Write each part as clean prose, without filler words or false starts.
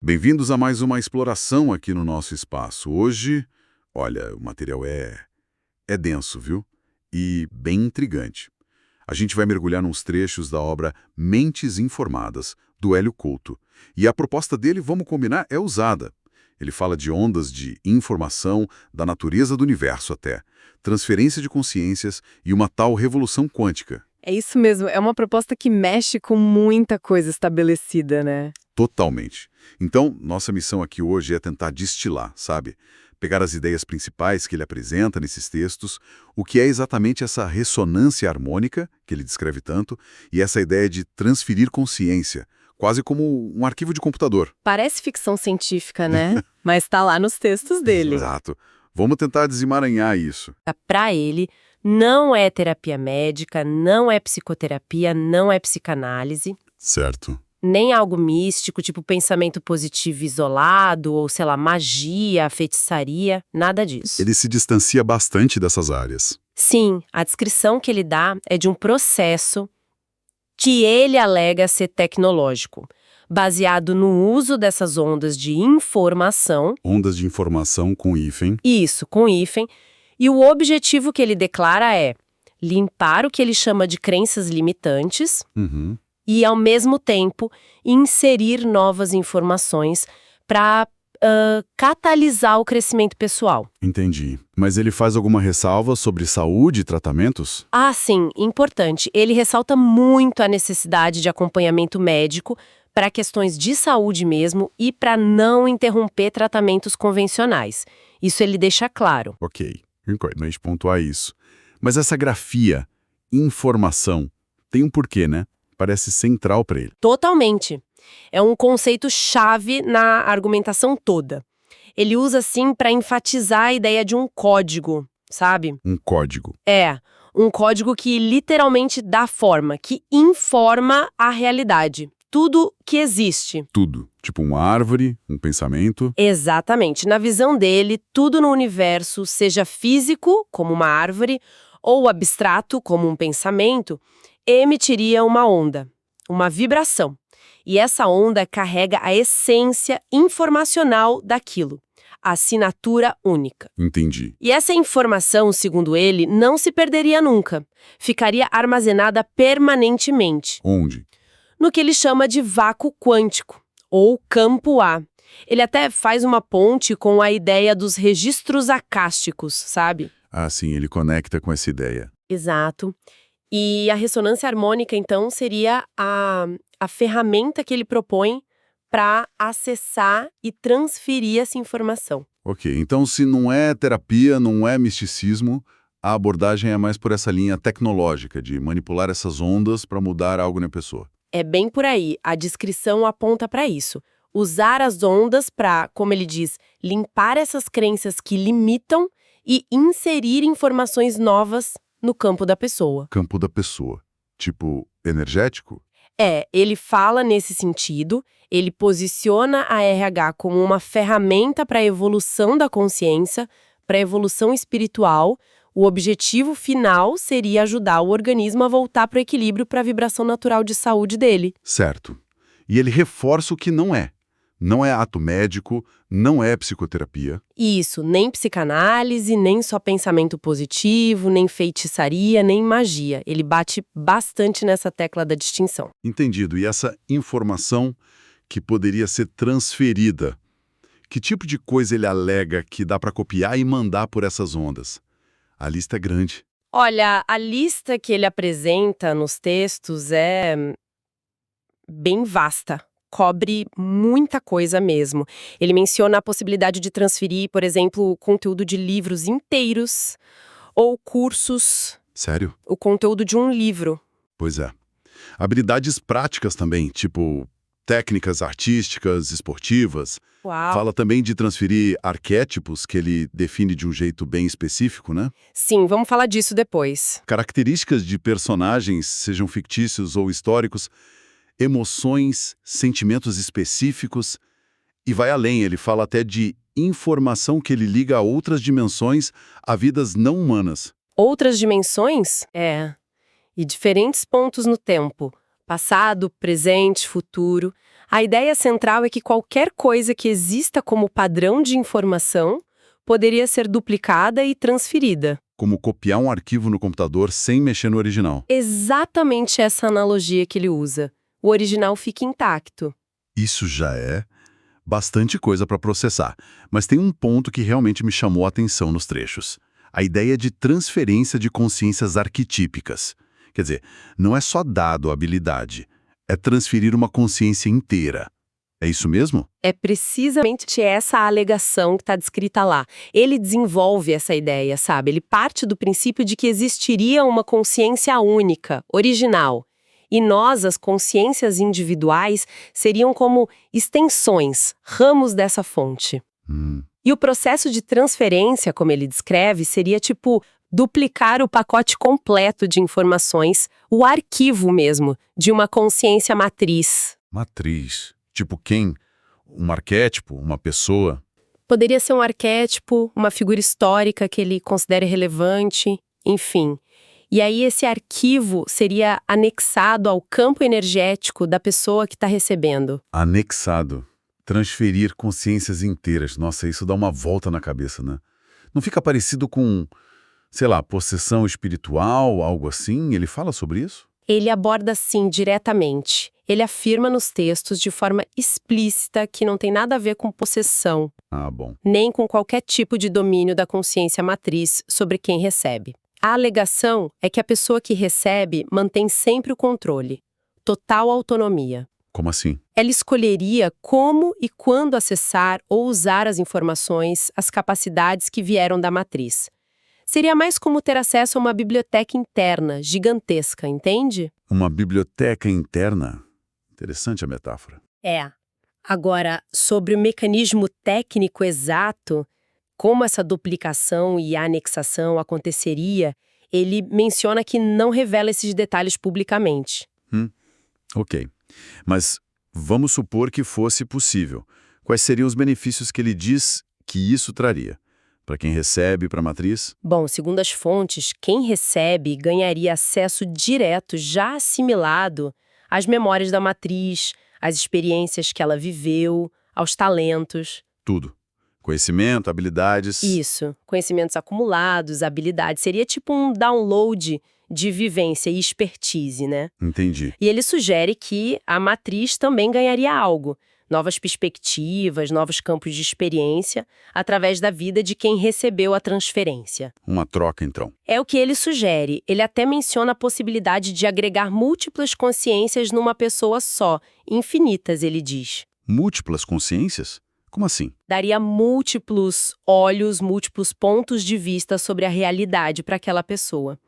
Bem-vindos a mais uma exploração aqui no nosso espaço. Hoje, olha, o material é denso, viu? E bem intrigante. A gente vai mergulhar nos trechos da obra Mentes Informadas, do Hélio Couto. E a proposta dele, vamos combinar, é ousada. Ele fala de ondas de informação, da natureza do universo até, transferência de consciências e uma tal revolução quântica. É isso mesmo, é uma proposta que mexe com muita coisa estabelecida, né? Totalmente. Então, nossa missão aqui hoje é tentar destilar, sabe? Pegar as ideias principais que ele apresenta nesses textos, o que é exatamente essa ressonância harmônica, que ele descreve tanto, e essa ideia de transferir consciência, quase como um arquivo de computador. Parece ficção científica, né? Mas tá lá nos textos dele. Exato. Vamos tentar desemaranhar isso. Para ele, não é terapia médica, não é psicoterapia, não é psicanálise, Certo. nem algo místico, tipo pensamento positivo isolado, ou sei lá, magia, feitiçaria, nada disso. Ele se distancia bastante dessas áreas. Sim, a descrição que ele dá é de um processo que ele alega ser tecnológico, baseado no uso dessas ondas de informação, Ondas de informação com hífen. isso, com hífen, e o objetivo que ele declara é limpar o que ele chama de crenças limitantes Uhum. e, ao mesmo tempo, inserir novas informações para catalisar o crescimento pessoal. Entendi. Mas ele faz alguma ressalva sobre saúde e tratamentos? Ah, sim, importante. Ele ressalta muito a necessidade de acompanhamento médico para questões de saúde mesmo e para não interromper tratamentos convencionais. Isso ele deixa claro. Ok, importante pontuar isso. Mas essa grafia, informação, tem um porquê, né? Parece central para ele. Totalmente. É um conceito-chave na argumentação toda. Ele usa, assim, para enfatizar a ideia de um código, sabe? Um código. É, um código que literalmente dá forma, que informa a realidade. Tudo que existe. Tudo. Tipo uma árvore, um pensamento. Exatamente. Na visão dele, tudo no universo, seja físico, como uma árvore, ou abstrato, como um pensamento, emitiria uma onda, uma vibração. E essa onda carrega a essência informacional daquilo, a assinatura única. Entendi. E essa informação, segundo ele, não se perderia nunca. Ficaria armazenada permanentemente, Onde? no que ele chama de vácuo quântico, ou campo A. Ele até faz uma ponte com a ideia dos registros acásticos, sabe? Ah, sim, ele conecta com essa ideia. Exato. E a ressonância harmônica, então, seria a ferramenta que ele propõe para acessar e transferir essa informação. Ok, então se não é terapia, não é misticismo, a abordagem é mais por essa linha tecnológica, de manipular essas ondas para mudar algo na pessoa. É bem por aí, a descrição aponta para isso. Usar as ondas para, como ele diz, limpar essas crenças que limitam e inserir informações novas no campo da pessoa. Campo da pessoa. Tipo, energético? Ele fala nesse sentido, ele posiciona a RH como uma ferramenta para a evolução da consciência, para a evolução espiritual. O objetivo final seria ajudar o organismo a voltar para o equilíbrio para a vibração natural de saúde dele. Certo. E ele reforça o que não é. Não é ato médico, não é psicoterapia. Isso, nem psicanálise, nem só pensamento positivo, nem feitiçaria, nem magia. Ele bate bastante nessa tecla da distinção. Entendido. E essa informação que poderia ser transferida, que tipo de coisa ele alega que dá para copiar e mandar por essas ondas? A lista é grande. Olha, a lista que ele apresenta nos textos é bem vasta. Cobre muita coisa mesmo. Ele menciona a possibilidade de transferir, por exemplo, o conteúdo de livros inteiros ou cursos, Sério? o conteúdo de um livro. Pois é. Habilidades práticas também, tipo técnicas artísticas, esportivas. Uau! Fala também de transferir arquétipos que ele define de um jeito bem específico, né? Sim, vamos falar disso depois. Características de personagens, sejam fictícios ou históricos, emoções, sentimentos específicos, e vai além, ele fala até de informação que ele liga a outras dimensões, a vidas não humanas. Outras dimensões? E diferentes pontos no tempo. Passado, presente, futuro. A ideia central é que qualquer coisa que exista como padrão de informação poderia ser duplicada e transferida. Como copiar um arquivo no computador sem mexer no original. Exatamente essa analogia que ele usa. O original fica intacto. Isso já é bastante coisa para processar, mas tem um ponto que realmente me chamou a atenção nos trechos. A ideia de transferência de consciências arquetípicas. Quer dizer, não é só dado a habilidade, é transferir uma consciência inteira. É isso mesmo? É precisamente essa a alegação que está descrita lá. Ele desenvolve essa ideia, sabe? Ele parte do princípio de que existiria uma consciência única, original. E nós, as consciências individuais, seriam como extensões, ramos dessa fonte. E o processo de transferência, como ele descreve, seria tipo duplicar o pacote completo de informações, o arquivo mesmo, de uma consciência matriz. Matriz. Tipo quem? Um arquétipo? Uma pessoa? Poderia ser um arquétipo, uma figura histórica que ele considere relevante, enfim. E aí esse arquivo seria anexado ao campo energético da pessoa que está recebendo. Anexado. Transferir consciências inteiras. Nossa, isso dá uma volta na cabeça, né? Não fica parecido com, sei lá, possessão espiritual, algo assim? Ele fala sobre isso? Ele aborda sim diretamente. Ele afirma nos textos de forma explícita que não tem nada a ver com possessão, Ah, bom. nem com qualquer tipo de domínio da consciência matriz sobre quem recebe. A alegação é que a pessoa que recebe mantém sempre o controle, total autonomia. Como assim? Ela escolheria como e quando acessar ou usar as informações, as capacidades que vieram da matriz. Seria mais como ter acesso a uma biblioteca interna, gigantesca, entende? Uma biblioteca interna? Interessante a metáfora. É. Agora, sobre o mecanismo técnico exato, como essa duplicação e anexação aconteceria, ele menciona que não revela esses detalhes publicamente. Ok. Mas vamos supor que fosse possível. Quais seriam os benefícios que ele diz que isso traria? Para quem recebe, para a matriz? Bom, segundo as fontes, quem recebe ganharia acesso direto, já assimilado, às memórias da matriz, às experiências que ela viveu, aos talentos. Tudo. Conhecimento, habilidades. Isso, conhecimentos acumulados, habilidades. Seria tipo um download de vivência e expertise, né? Entendi. E ele sugere que a matriz também ganharia algo. Novas perspectivas, novos campos de experiência, através da vida de quem recebeu a transferência. Uma troca, então. É o que ele sugere. Ele até menciona a possibilidade de agregar múltiplas consciências numa pessoa só. Infinitas, ele diz. Múltiplas consciências? Como assim? Daria múltiplos olhos, múltiplos pontos de vista sobre a realidade para aquela pessoa.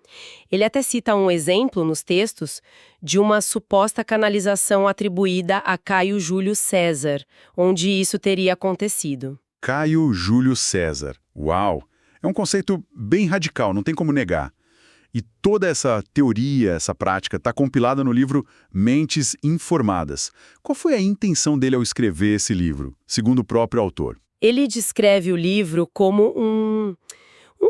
Ele até cita um exemplo nos textos de uma suposta canalização atribuída a Caio Júlio César, onde isso teria acontecido. Caio Júlio César. Uau! É um conceito bem radical, não tem como negar. E toda essa teoria, essa prática, está compilada no livro Mentes Informadas. Qual foi a intenção dele ao escrever esse livro, segundo o próprio autor? Ele descreve o livro como um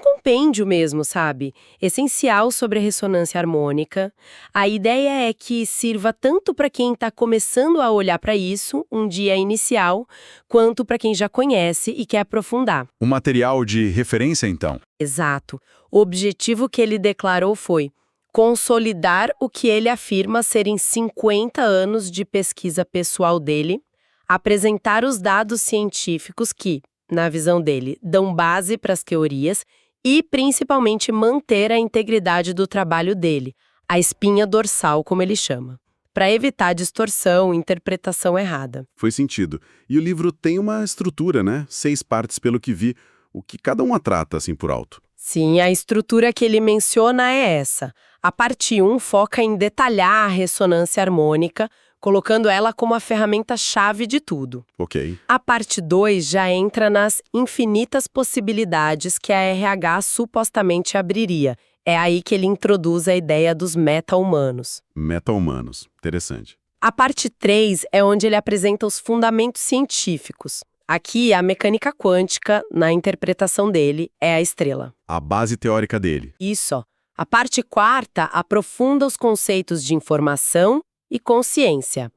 compêndio mesmo, sabe? Essencial sobre a ressonância harmônica. A ideia é que sirva tanto para quem está começando a olhar para isso, um dia inicial, quanto para quem já conhece e quer aprofundar. Um material de referência, então? Exato. O objetivo que ele declarou foi consolidar o que ele afirma serem 50 anos de pesquisa pessoal dele, apresentar os dados científicos que, na visão dele, dão base para as teorias e, principalmente, manter a integridade do trabalho dele, a espinha dorsal, como ele chama, para evitar distorção e interpretação errada. Faz sentido. E o livro tem uma estrutura, né? 6 partes, pelo que vi, o que cada uma trata, assim, por alto. Sim, a estrutura que ele menciona é essa. A parte 1 foca em detalhar a ressonância harmônica, colocando ela como a ferramenta-chave de tudo. Ok. A parte 2 já entra nas infinitas possibilidades que a RH supostamente abriria. É aí que ele introduz a ideia dos meta-humanos. Meta-humanos. Interessante. A parte 3 é onde ele apresenta os fundamentos científicos. Aqui, a mecânica quântica, na interpretação dele, é a estrela. A base teórica dele. Isso. A parte 4ª aprofunda os conceitos de informação e consciência.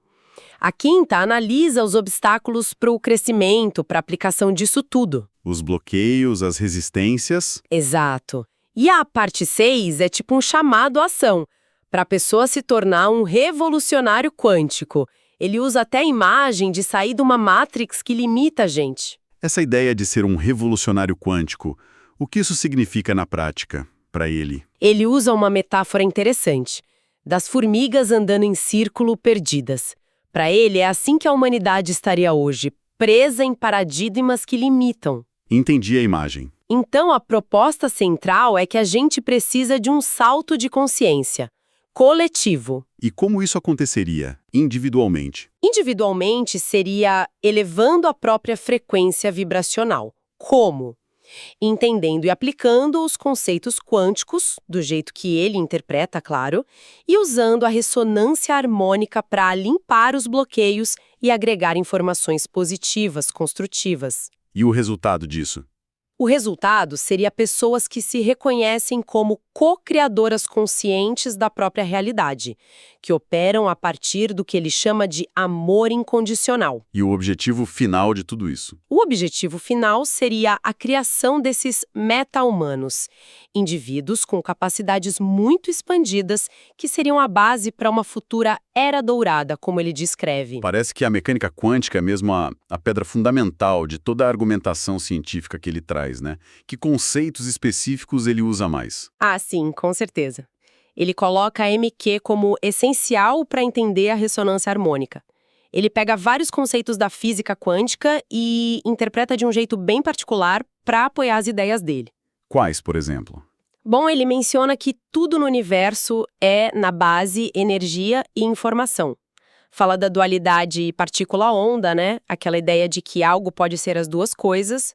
A quinta analisa os obstáculos para o crescimento, para a aplicação disso tudo. Os bloqueios, as resistências. Exato. E a parte 6 é tipo um chamado à ação, para a pessoa se tornar um revolucionário quântico. Ele usa até a imagem de sair de uma Matrix que limita a gente. Essa ideia de ser um revolucionário quântico, o que isso significa na prática, para ele? Ele usa uma metáfora interessante, das formigas andando em círculo perdidas. Para ele, é assim que a humanidade estaria hoje, presa em paradigmas que limitam. Entendi a imagem. Então, a proposta central é que a gente precisa de um salto de consciência, coletivo. E como isso aconteceria, individualmente? Individualmente, seria elevando a própria frequência vibracional. Como? Entendendo e aplicando os conceitos quânticos, do jeito que ele interpreta, claro, e usando a ressonância harmônica para limpar os bloqueios e agregar informações positivas, construtivas. E o resultado disso? O resultado seria pessoas que se reconhecem como co-criadoras conscientes da própria realidade, que operam a partir do que ele chama de amor incondicional. E o objetivo final de tudo isso? O objetivo final seria a criação desses meta-humanos, indivíduos com capacidades muito expandidas que seriam a base para uma futura era dourada, como ele descreve. Parece que a mecânica quântica é mesmo a pedra fundamental de toda a argumentação científica que ele traz, né? Que conceitos específicos ele usa mais? Ah, sim, com certeza. Ele coloca a MQ como essencial para entender a ressonância harmônica. Ele pega vários conceitos da física quântica e interpreta de um jeito bem particular para apoiar as ideias dele. Quais, por exemplo? Bom, ele menciona que tudo no universo é, na base, energia e informação. Fala da dualidade partícula-onda, né? Aquela ideia de que algo pode ser as duas coisas.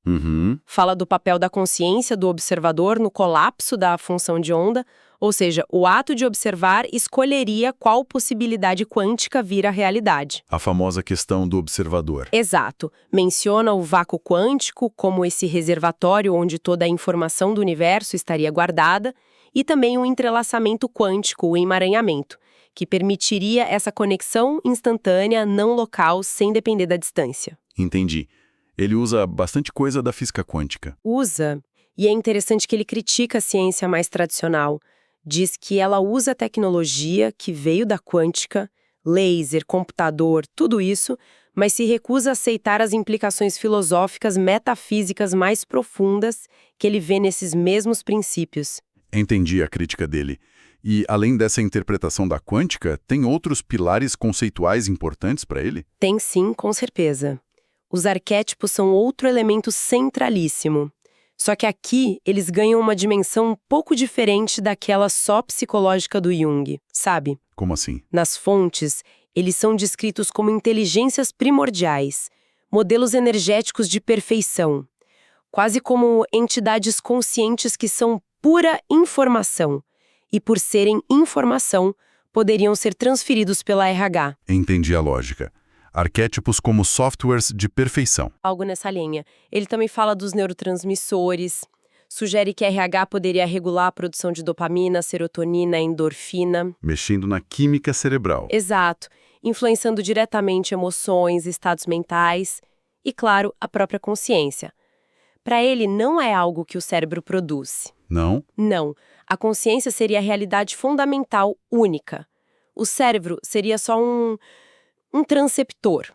Fala do papel da consciência do observador no colapso da função de onda, ou seja, o ato de observar escolheria qual possibilidade quântica vira realidade. A famosa questão do observador. Exato. Menciona o vácuo quântico como esse reservatório onde toda a informação do universo estaria guardada, e também o entrelaçamento quântico, o emaranhamento, que permitiria essa conexão instantânea, não local, sem depender da distância. Entendi. Ele usa bastante coisa da física quântica. Usa, e é interessante que ele critica a ciência mais tradicional. Diz que ela usa a tecnologia que veio da quântica, laser, computador, tudo isso, mas se recusa a aceitar as implicações filosóficas metafísicas mais profundas que ele vê nesses mesmos princípios. Entendi a crítica dele. E, além dessa interpretação da quântica, tem outros pilares conceituais importantes para ele? Tem sim, com certeza. Os arquétipos são outro elemento centralíssimo. Só que aqui eles ganham uma dimensão um pouco diferente daquela só psicológica do Jung, sabe? Como assim? Nas fontes, eles são descritos como inteligências primordiais, modelos energéticos de perfeição, quase como entidades conscientes que são pura informação, e por serem informação, poderiam ser transferidos pela RH. Entendi a lógica. Arquétipos como softwares de perfeição. Algo nessa linha. Ele também fala dos neurotransmissores, sugere que a RH poderia regular a produção de dopamina, serotonina, endorfina. Mexendo na química cerebral. Exato, influenciando diretamente emoções, estados mentais e, claro, a própria consciência. Para ele, não é algo que o cérebro produz. Não? Não. A consciência seria a realidade fundamental única. O cérebro seria só um transceptor,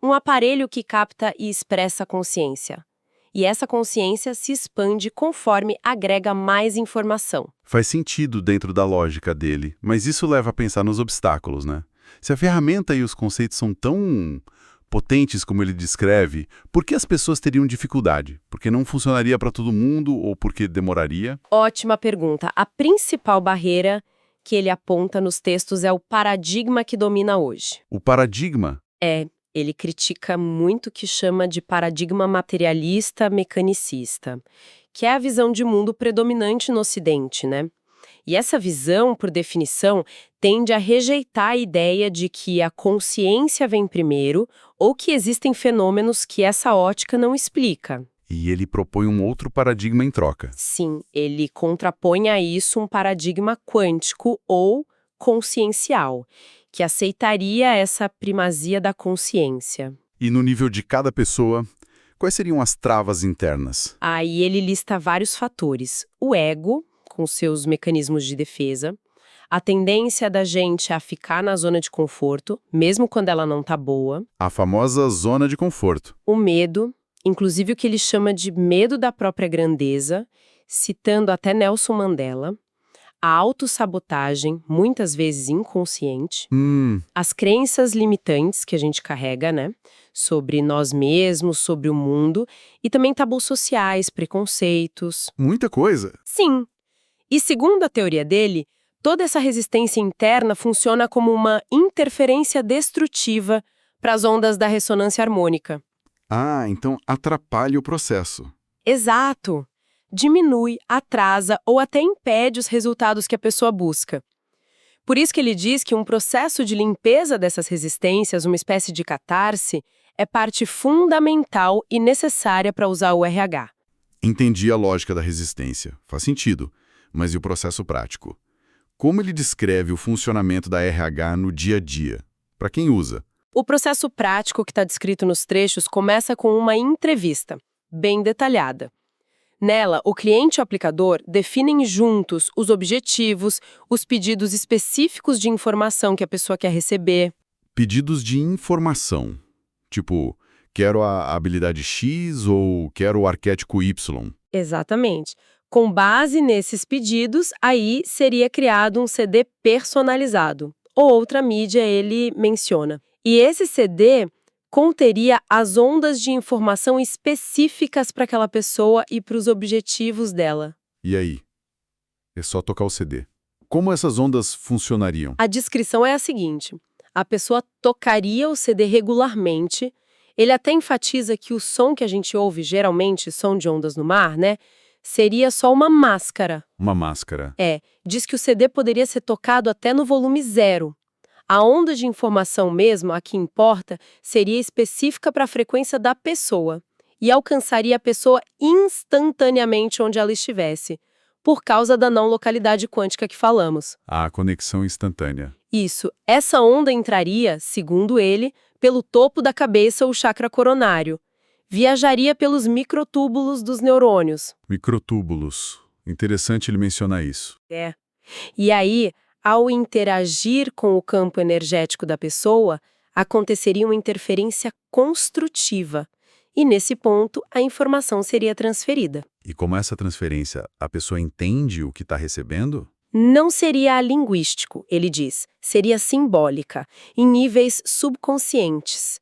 um aparelho que capta e expressa a consciência. E essa consciência se expande conforme agrega mais informação. Faz sentido dentro da lógica dele, mas isso leva a pensar nos obstáculos, né? Se a ferramenta e os conceitos são tão potentes como ele descreve, por que as pessoas teriam dificuldade? Porque não funcionaria para todo mundo ou porque demoraria? Ótima pergunta. A principal barreira que ele aponta nos textos é o paradigma que domina hoje. O paradigma? Ele critica muito o que chama de paradigma materialista mecanicista, que é a visão de mundo predominante no Ocidente, né? E essa visão, por definição, tende a rejeitar a ideia de que a consciência vem primeiro ou que existem fenômenos que essa ótica não explica. E ele propõe um outro paradigma em troca. Sim, ele contrapõe a isso um paradigma quântico ou consciencial, que aceitaria essa primazia da consciência. E no nível de cada pessoa, quais seriam as travas internas? Aí ele lista vários fatores. O ego, com seus mecanismos de defesa, a tendência da gente a ficar na zona de conforto, mesmo quando ela não tá boa, A famosa zona de conforto. o medo, inclusive o que ele chama de medo da própria grandeza, citando até Nelson Mandela, a autossabotagem, muitas vezes inconsciente, as crenças limitantes que a gente carrega, né, sobre nós mesmos, sobre o mundo, e também tabus sociais, preconceitos. Muita coisa. Sim. E segundo a teoria dele, toda essa resistência interna funciona como uma interferência destrutiva para as ondas da ressonância harmônica. Ah, então atrapalha o processo. Exato. Diminui, atrasa ou até impede os resultados que a pessoa busca. Por isso que ele diz que um processo de limpeza dessas resistências, uma espécie de catarse, é parte fundamental e necessária para usar o RH. Entendi a lógica da resistência. Faz sentido. Mas e o processo prático? Como ele descreve o funcionamento da RH no dia a dia? Para quem usa? O processo prático que está descrito nos trechos começa com uma entrevista, bem detalhada. Nela, o cliente e o aplicador definem juntos os objetivos, os pedidos específicos de informação que a pessoa quer receber. Pedidos de informação. Tipo, quero a habilidade X ou quero o arquétipo Y. Exatamente. Com base nesses pedidos, aí seria criado um CD personalizado. Ou outra mídia ele menciona. E esse CD conteria as ondas de informação específicas para aquela pessoa e para os objetivos dela. E aí? É só tocar o CD. Como essas ondas funcionariam? A descrição é a seguinte: a pessoa tocaria o CD regularmente. Ele até enfatiza que o som que a gente ouve, geralmente, som de ondas no mar, né? Seria só uma máscara. Uma máscara. Diz que o CD poderia ser tocado até no volume 0. A onda de informação mesmo, a que importa, seria específica para a frequência da pessoa e alcançaria a pessoa instantaneamente onde ela estivesse, por causa da não localidade quântica que falamos. A conexão instantânea. Isso, essa onda entraria, segundo ele, pelo topo da cabeça ou chakra coronário. Viajaria pelos microtúbulos dos neurônios. Microtúbulos. Interessante ele mencionar isso. E aí, ao interagir com o campo energético da pessoa, aconteceria uma interferência construtiva. E nesse ponto, a informação seria transferida. E como essa transferência, a pessoa entende o que está recebendo? Não seria linguístico, ele diz, seria simbólica, em níveis subconscientes.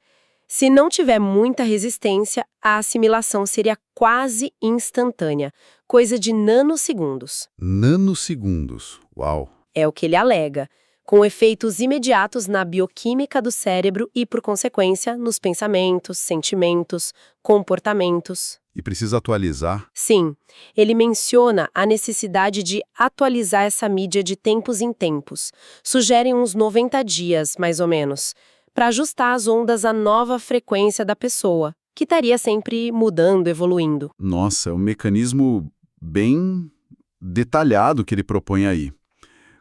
Se não tiver muita resistência, a assimilação seria quase instantânea, coisa de nanosegundos. Nanosegundos. Uau! É o que ele alega, com efeitos imediatos na bioquímica do cérebro e, por consequência, nos pensamentos, sentimentos, comportamentos. E precisa atualizar? Sim, ele menciona a necessidade de atualizar essa mídia de tempos em tempos. Sugerem uns 90 dias, mais ou menos, para ajustar as ondas à nova frequência da pessoa, que estaria sempre mudando, evoluindo. Nossa, é um mecanismo bem detalhado que ele propõe aí.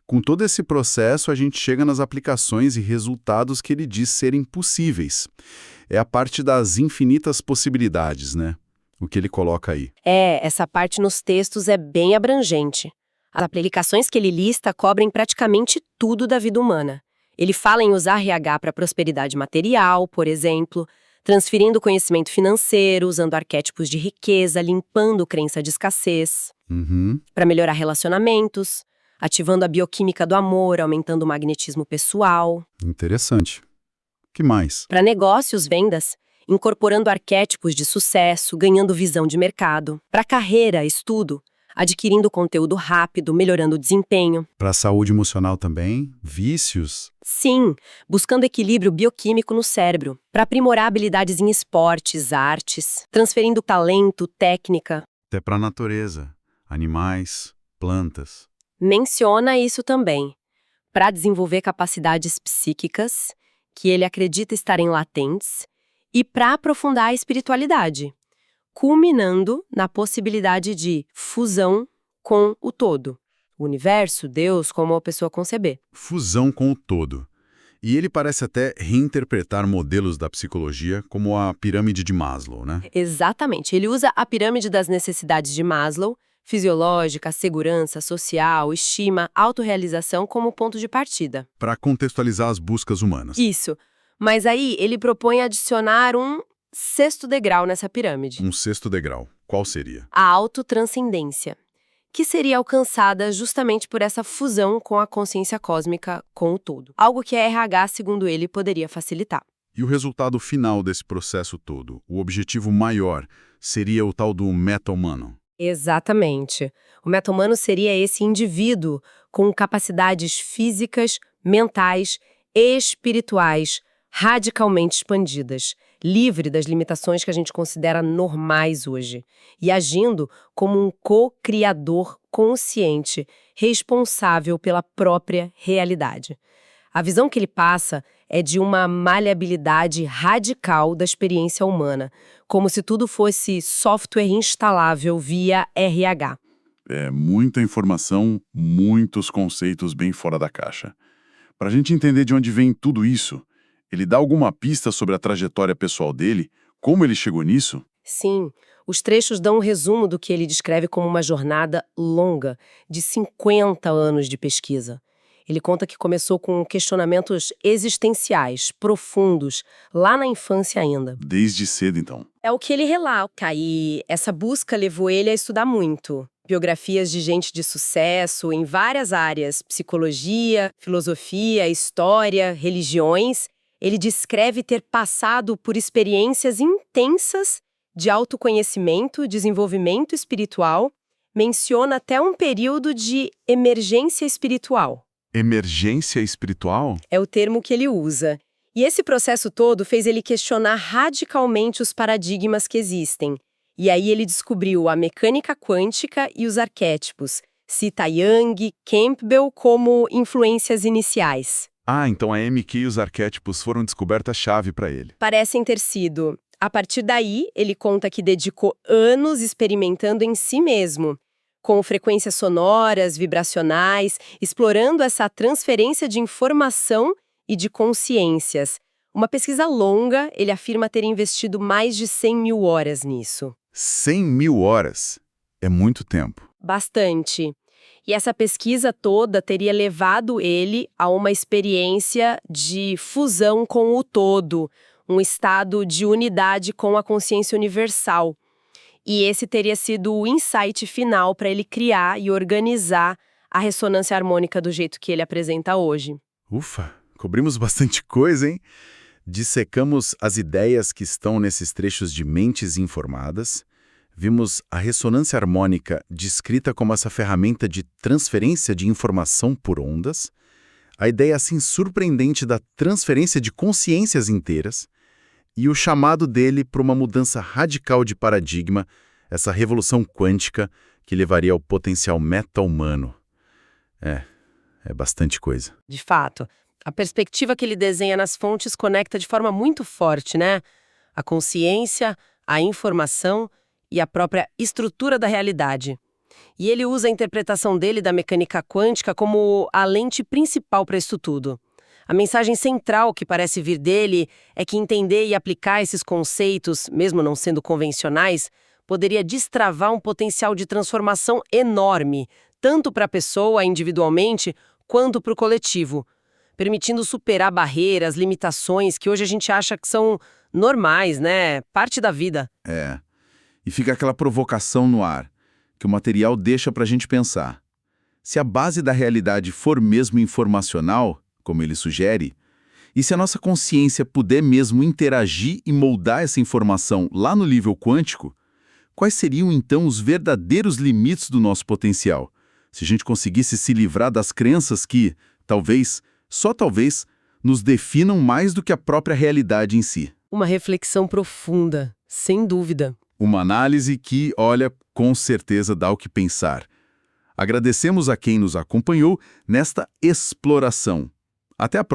Com todo esse processo, a gente chega nas aplicações e resultados que ele diz serem possíveis. É a parte das infinitas possibilidades, né? O que ele coloca aí. Essa parte nos textos é bem abrangente. As aplicações que ele lista cobrem praticamente tudo da vida humana. Ele fala em usar RH para prosperidade material, por exemplo, transferindo conhecimento financeiro, usando arquétipos de riqueza, limpando crença de escassez, para melhorar relacionamentos, ativando a bioquímica do amor, aumentando o magnetismo pessoal. Interessante. Que mais? Para negócios, vendas, incorporando arquétipos de sucesso, ganhando visão de mercado. Para carreira, estudo, adquirindo conteúdo rápido, melhorando o desempenho. Para a saúde emocional também? Vícios? Sim, buscando equilíbrio bioquímico no cérebro. Para aprimorar habilidades em esportes, artes, transferindo talento, técnica. Até para a natureza. Animais, plantas. Menciona isso também. Para desenvolver capacidades psíquicas, que ele acredita estarem latentes, e para aprofundar a espiritualidade, culminando na possibilidade de fusão com o todo. O universo, Deus, como a pessoa conceber. Fusão com o todo. E ele parece até reinterpretar modelos da psicologia, como a pirâmide de Maslow, né? Exatamente. Ele usa a pirâmide das necessidades de Maslow, fisiológica, segurança, social, estima, autorrealização como ponto de partida. Para contextualizar as buscas humanas. Isso. Mas aí ele propõe adicionar um sexto degrau nessa pirâmide. Um sexto degrau. Qual seria? A autotranscendência, que seria alcançada justamente por essa fusão com a consciência cósmica com o todo. Algo que a RH, segundo ele, poderia facilitar. E o resultado final desse processo todo, o objetivo maior, seria o tal do meta-humano. Exatamente. O meta-humano seria esse indivíduo com capacidades físicas, mentais e espirituais radicalmente expandidas, livre das limitações que a gente considera normais hoje, e agindo como um co-criador consciente, responsável pela própria realidade. A visão que ele passa é de uma maleabilidade radical da experiência humana, como se tudo fosse software instalável via RH. É muita informação, muitos conceitos bem fora da caixa. Para a gente entender de onde vem tudo isso, ele dá alguma pista sobre a trajetória pessoal dele, como ele chegou nisso? Sim, os trechos dão um resumo do que ele descreve como uma jornada longa, de 50 anos de pesquisa. Ele conta que começou com questionamentos existenciais, profundos, lá na infância ainda. Desde cedo, então. É o que ele relata, e essa busca levou ele a estudar muito. Biografias de gente de sucesso em várias áreas, psicologia, filosofia, história, religiões. Ele descreve ter passado por experiências intensas de autoconhecimento, desenvolvimento espiritual, menciona até um período de emergência espiritual. Emergência espiritual? É o termo que ele usa. E esse processo todo fez ele questionar radicalmente os paradigmas que existem. E aí ele descobriu a mecânica quântica e os arquétipos. Cita Jung, Campbell como influências iniciais. Ah, então a MQ e os arquétipos foram descoberta-chave para ele. Parecem ter sido. A partir daí, ele conta que dedicou anos experimentando em si mesmo, com frequências sonoras, vibracionais, explorando essa transferência de informação e de consciências. Uma pesquisa longa, ele afirma ter investido mais de 100 mil horas nisso. 100 mil horas? É muito tempo. Bastante. E essa pesquisa toda teria levado ele a uma experiência de fusão com o todo, um estado de unidade com a consciência universal. E esse teria sido o insight final para ele criar e organizar a ressonância harmônica do jeito que ele apresenta hoje. Ufa, cobrimos bastante coisa, hein? Dissecamos as ideias que estão nesses trechos de Mentes Informadas, vimos a ressonância harmônica descrita como essa ferramenta de transferência de informação por ondas, a ideia assim surpreendente da transferência de consciências inteiras e o chamado dele para uma mudança radical de paradigma, essa revolução quântica que levaria ao potencial meta-humano. É bastante coisa. De fato, a perspectiva que ele desenha nas fontes conecta de forma muito forte, né? A consciência, a informação e a própria estrutura da realidade. E ele usa a interpretação dele da mecânica quântica como a lente principal para isso tudo. A mensagem central que parece vir dele é que entender e aplicar esses conceitos, mesmo não sendo convencionais, poderia destravar um potencial de transformação enorme, tanto para a pessoa individualmente, quanto para o coletivo, permitindo superar barreiras, limitações que hoje a gente acha que são normais, né? Parte da vida. E fica aquela provocação no ar, que o material deixa para a gente pensar. Se a base da realidade for mesmo informacional, como ele sugere, e se a nossa consciência puder mesmo interagir e moldar essa informação lá no nível quântico, quais seriam então os verdadeiros limites do nosso potencial? Se a gente conseguisse se livrar das crenças que, talvez, só talvez, nos definam mais do que a própria realidade em si. Uma reflexão profunda, sem dúvida. Uma análise que, olha, com certeza dá o que pensar. Agradecemos a quem nos acompanhou nesta exploração. Até a próxima.